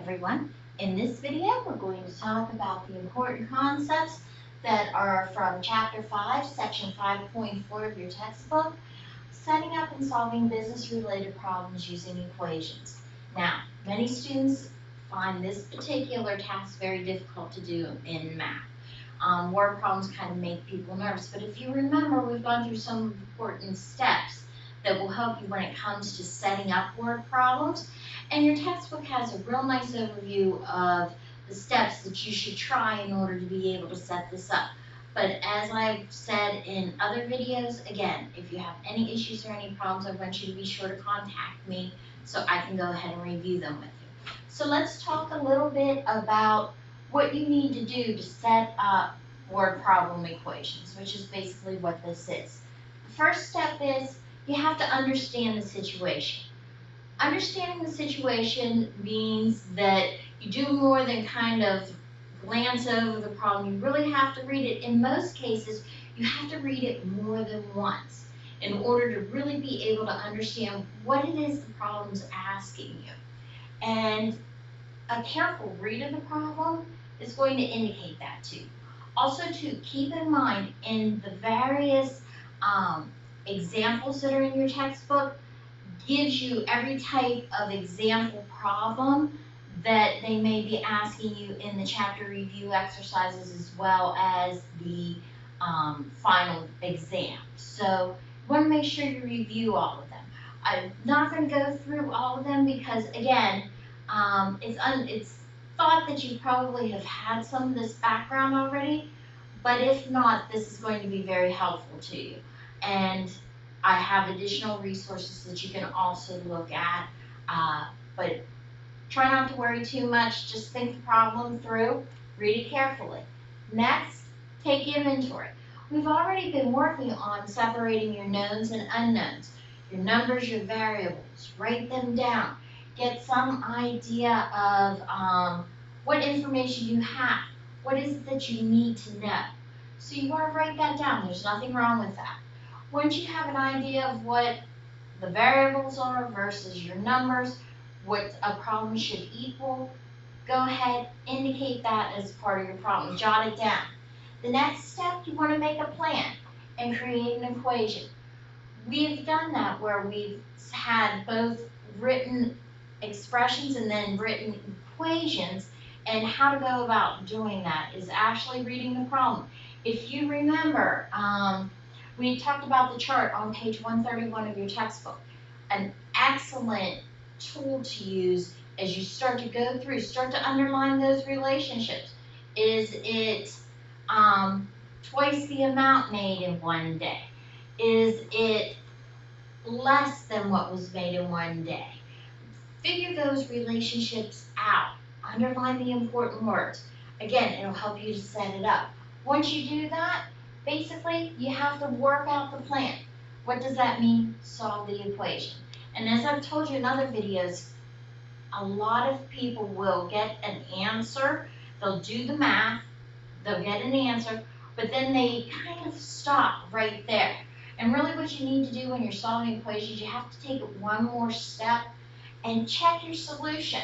everyone. In this video, we're going to talk about the important concepts that are from Chapter 5, Section 5.4 of your textbook, setting up and solving business-related problems using equations. Now, many students find this particular task very difficult to do in math. Word problems kind of make people nervous, but if you remember, we've gone through some important steps that will help you when it comes to setting up word problems. And your textbook has a real nice overview of the steps that you should try in order to be able to set this up. But as I've said in other videos, again, if you have any issues or any problems, I want you to be sure to contact me so I can go ahead and review them with you. So let's talk a little bit about what you need to do to set up word problem equations, which is basically what this is. The first step is you have to understand the situation. Understanding the situation means that you do more than kind of glance over the problem. You really have to read it. In most cases, you have to read it more than once in order to really be able to understand what it is the problem's asking you. And a careful read of the problem is going to indicate that to you. Also, to keep in mind in the various examples that are in your textbook, gives you every type of example problem that they may be asking you in the chapter review exercises as well as the final exam. So you want to make sure you review all of them. I'm not going to go through all of them because, again, it's thought that you probably have had some of this background already, but if not, this is going to be very helpful to you. And I have additional resources that you can also look at, but try not to worry too much. Just think the problem through, read it carefully. Next, take inventory. We've already been working on separating your knowns and unknowns, your numbers, your variables. Write them down. Get some idea of what information you have. What is it that you need to know? So you want to write that down. There's nothing wrong with that. Once you have an idea of what the variables are versus your numbers, what a problem should equal, go ahead, indicate that as part of your problem. Jot it down. The next step, you want to make a plan and create an equation. We've done that where we've had both written expressions and then written equations, and how to go about doing that is actually reading the problem. If you remember, we talked about the chart on page 131 of your textbook. An excellent tool to use as you start to go through, start to underline those relationships. Is it twice the amount made in one day? Is it less than what was made in one day? Figure those relationships out. Underline the important words. Again, it'll help you to set it up. Once you do that, basically, you have to work out the plan. What does that mean? Solve the equation. And as I've told you in other videos, a lot of people will get an answer, they'll do the math, they'll get an answer, but then they kind of stop right there. And really what you need to do when you're solving equations, you have to take it one more step and check your solution.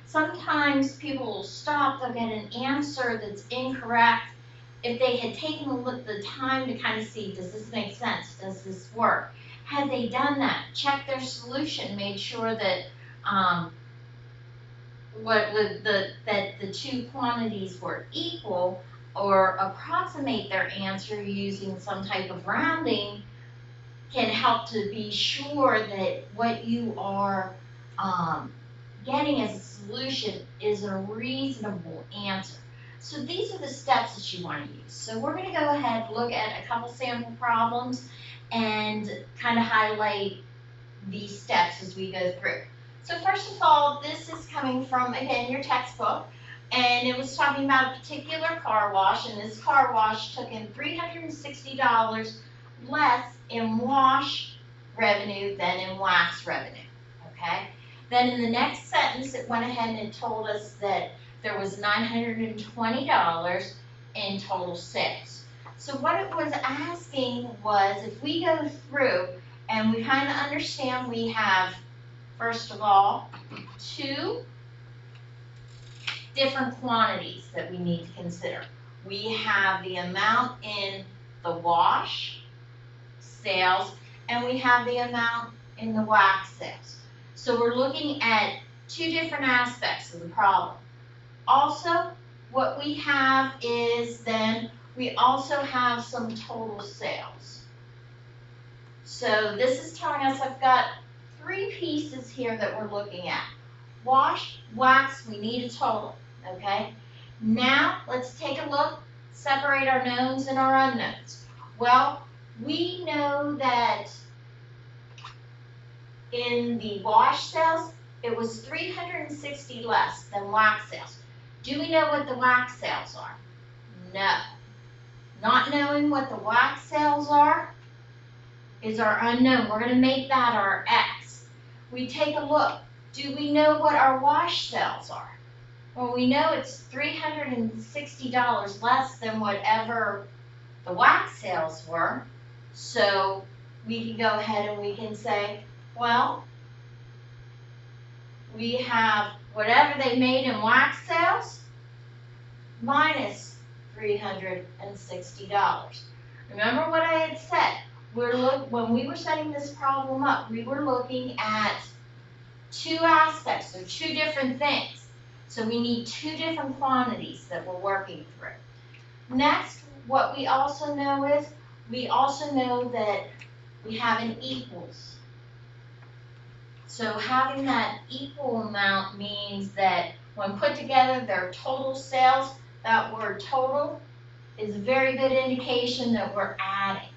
Sometimes people will stop, they'll get an answer that's incorrect. If they had taken the time to kind of see, does this make sense? Does this work? Had they done that, checked their solution, made sure that that the two quantities were equal or approximate their answer using some type of rounding, can help to be sure that what you are getting as a solution is a reasonable answer. So these are the steps that you want to use. So we're going to go ahead and look at a couple sample problems and kind of highlight these steps as we go through. So first of all, this is coming from, again, your textbook, and it was talking about a particular car wash, and this car wash took in $360 less in wash revenue than in wax revenue, okay? Then in the next sentence, it went ahead and it told us that there was $920 in total sales. So what it was asking was, if we go through and we kind of understand we have, first of all, 2 different quantities that we need to consider. We have the amount in the wash sales, and we have the amount in the wax sales. So we're looking at two different aspects of the problem. Also, what we have is then we also have some total sales. So this is telling us I've got three pieces here that we're looking at. Wash, wax, we need a total, okay? Now, let's take a look, separate our knowns and our unknowns. Well, we know that in the wash sales, it was $360 less than wax sales. Do we know what the wax sales are? No. Not knowing what the wax sales are is our unknown. We're going to make that our X. We take a look. Do we know what our wash sales are? Well, we know it's $360 less than whatever the wax sales were. So we can go ahead and we can say, well, we have whatever they made in wax sales minus $360. Remember what I had said? When we were setting this problem up, we were looking at two aspects, or two different things. So we need two different quantities that we're working through. Next, what we also know is, we also know that we have an equals. So having that equal amount means that when put together their total sales, that word total is a very good indication that we're adding.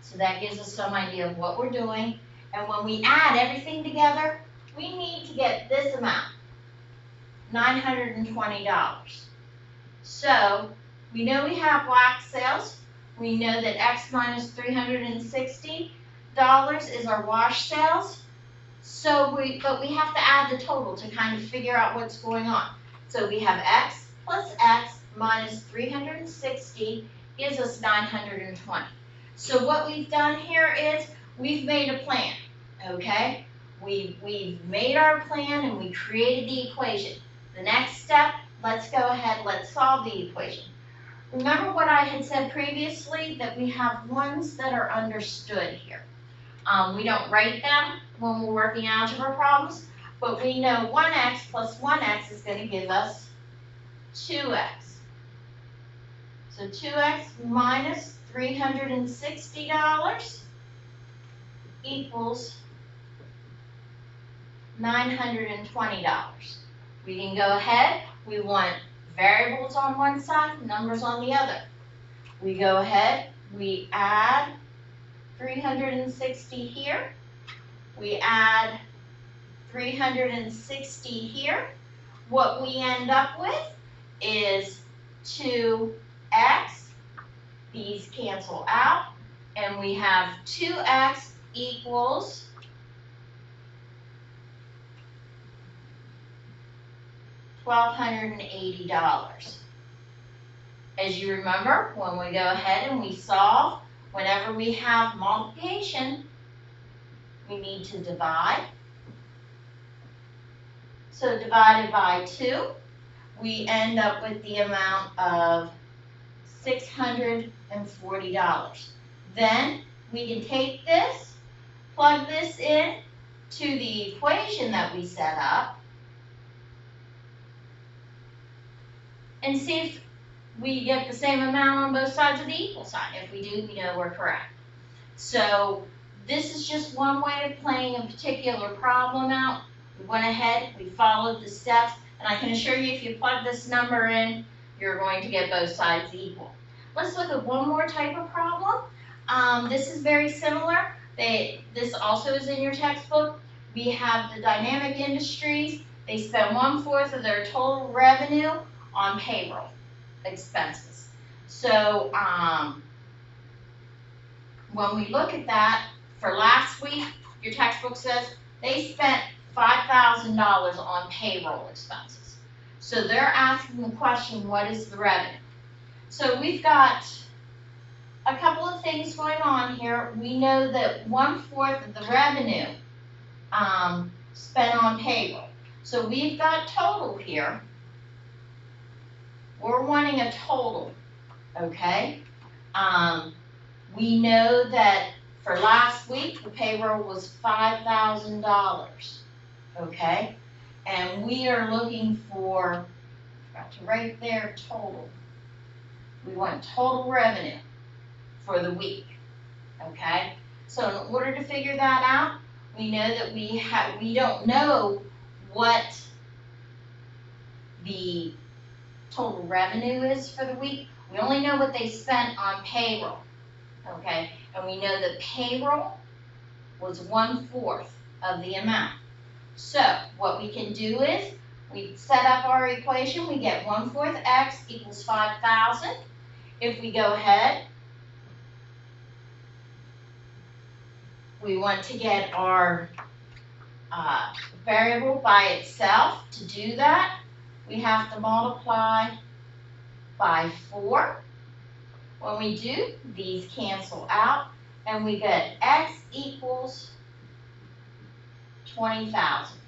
So that gives us some idea of what we're doing. And when we add everything together, we need to get this amount, $920. So we know we have wax sales. We know that X minus $360 is our wash sales. But we have to add the total to kind of figure out what's going on. So we have X plus X minus 360 gives us 920. So what we've done here is we've made a plan, okay? We've made our plan and we created the equation. The next step, let's go ahead, let's solve the equation. Remember what I had said previously, that we have ones that are understood here. We don't write them when we're working algebra problems, but we know 1x plus 1x is going to give us 2x. So 2x minus $360 equals $920. We can go ahead, we want variables on one side, numbers on the other. We go ahead, we add 360 here, we add 360 here. What we end up with is 2x, these cancel out, and we have 2x equals $1,280. As you remember, when we go ahead and we solve, whenever we have multiplication, we need to divide. So divided by 2, we end up with the amount of $640. Then we can take this, plug this in to the equation that we set up, and see if we get the same amount on both sides of the equal sign. If we do, we know we're correct. So this is just one way of playing a particular problem out. We went ahead, we followed the steps, and I can assure you if you plug this number in, you're going to get both sides equal. Let's look at one more type of problem. This is very similar. This also is in your textbook. We have the dynamic industries. They spend 1/4 of their total revenue on payroll expenses. So when we look at that, for last week, your textbook says they spent $5,000 on payroll expenses. So they're asking the question, what is the revenue? So we've got a couple of things going on here. We know that 1/4 of the revenue spent on payroll. So we've got total here we're wanting a total, okay? We know that for last week, the payroll was $5,000, okay? And we are looking for, forgot to write there, total. We want total revenue for the week, okay? So in order to figure that out, we know that we don't know what the total revenue is for the week. We only know what they spent on payroll, okay? And we know that payroll was 1/4 of the amount. So what we can do is we set up our equation. We get 1/4 x equals 5,000. If we go ahead, we want to get our variable by itself. To do that, we have to multiply by 4. When we do, these cancel out, and we get x equals 20,000.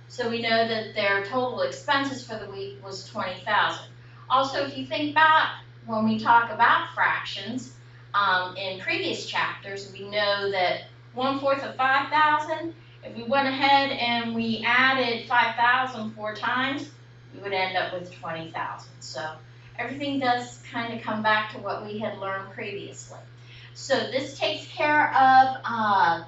So we know that their total expenses for the week was 20,000. Also, if you think back when we talk about fractions in previous chapters, we know that 1/4 of 5,000, if we went ahead and we added 5,000 4 times, we would end up with 20,000. So everything does kind of come back to what we had learned previously. So this takes care of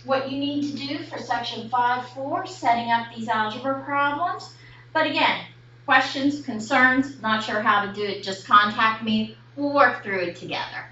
what you need to do for section 5.4, setting up these algebra problems. But again, questions, concerns, not sure how to do it, just contact me. We'll work through it together.